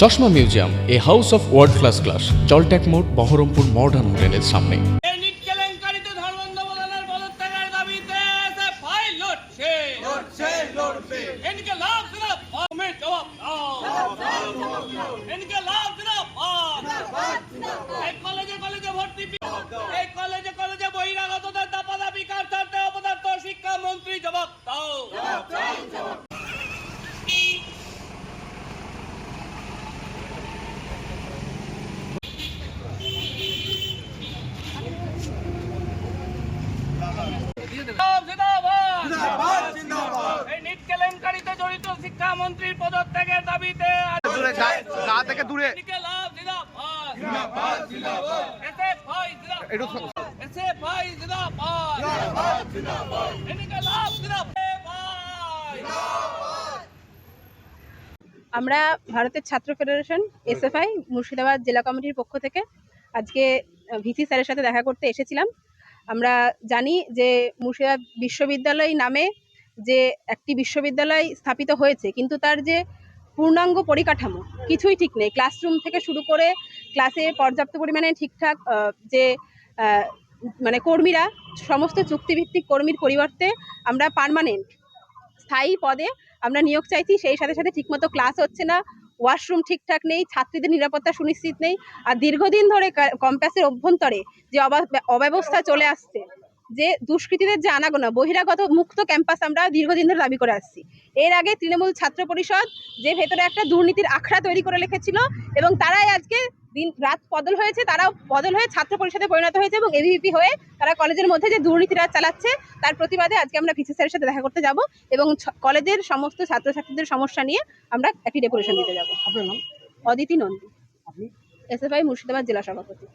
চশমা museum, a house of world class, জলট্যাক মোড়, বহরমপুর মডার্ন হোটেলেলের সামনে। শিক্ষামন্ত্রী জবাব দাও। জড়িত শিক্ষামন্ত্রীর পদত্যাগের দাবিতে আমরা ভারতের ছাত্র ফেডারেশন এসএফআই মুর্শিদাবাদ জেলা কমিটির পক্ষ থেকে আজকে ভিসি স্যারের সাথে দেখা করতে এসেছিলাম। আমরা জানি যে মুর্শিদাবাদ বিশ্ববিদ্যালয় নামে যে একটি বিশ্ববিদ্যালয় স্থাপিত হয়েছে, কিন্তু তার যে পূর্ণাঙ্গ পরিকাঠামো কিছুই ঠিক নেই। ক্লাসরুম থেকে শুরু করে ক্লাসে পর্যাপ্ত পরিমাণে ঠিকঠাক যে মানে কর্মীরা, সমস্ত চুক্তিভিত্তিক কর্মীর পরিবর্তে আমরা পার্মানেন্ট স্থায়ী পদে আমরা নিয়োগ চাইছি। সেই সাথে সাথে ঠিকমতো ক্লাস হচ্ছে না, ওয়াশরুম ঠিকঠাক নেই, ছাত্রীদের নিরাপত্তা সুনিশ্চিত নেই। আর দীর্ঘদিন ধরে ক্যাম্পাসের অভ্যন্তরে যে অব্যবস্থা চলে আসছে, যে দুষ্কৃতীদের যে আনাগোনা, বহিরাগত মুক্ত ক্যাম্পাস আমরা দীর্ঘদিন ধরে দাবি করে আসছি। এর আগে তৃণমূল ছাত্র পরিষদ যে ভেতরে একটা দুর্নীতির আখড়া তৈরি করে রেখেছিল এবং তারাই আজকে দিন রাত বদল হয়েছে, তারাও বদল হয়ে ছাত্র পরিষদে পরিণত হয়েছে এবং এবিভিপি হয়ে তারা কলেজের মধ্যে যে দুর্নীতিরাজ চালাচ্ছে তার প্রতিবাদে আজকে আমরা ভিসি স্যারের সাথে দেখা করতে যাব এবং কলেজের সমস্ত ছাত্রছাত্রীদের সমস্যা নিয়ে আমরা একটি ডেপুটেশন দিতে যাব। আপনার নাম? অদিতি নন্দী, এসএফআই মুর্শিদাবাদ জেলা সভাপতি।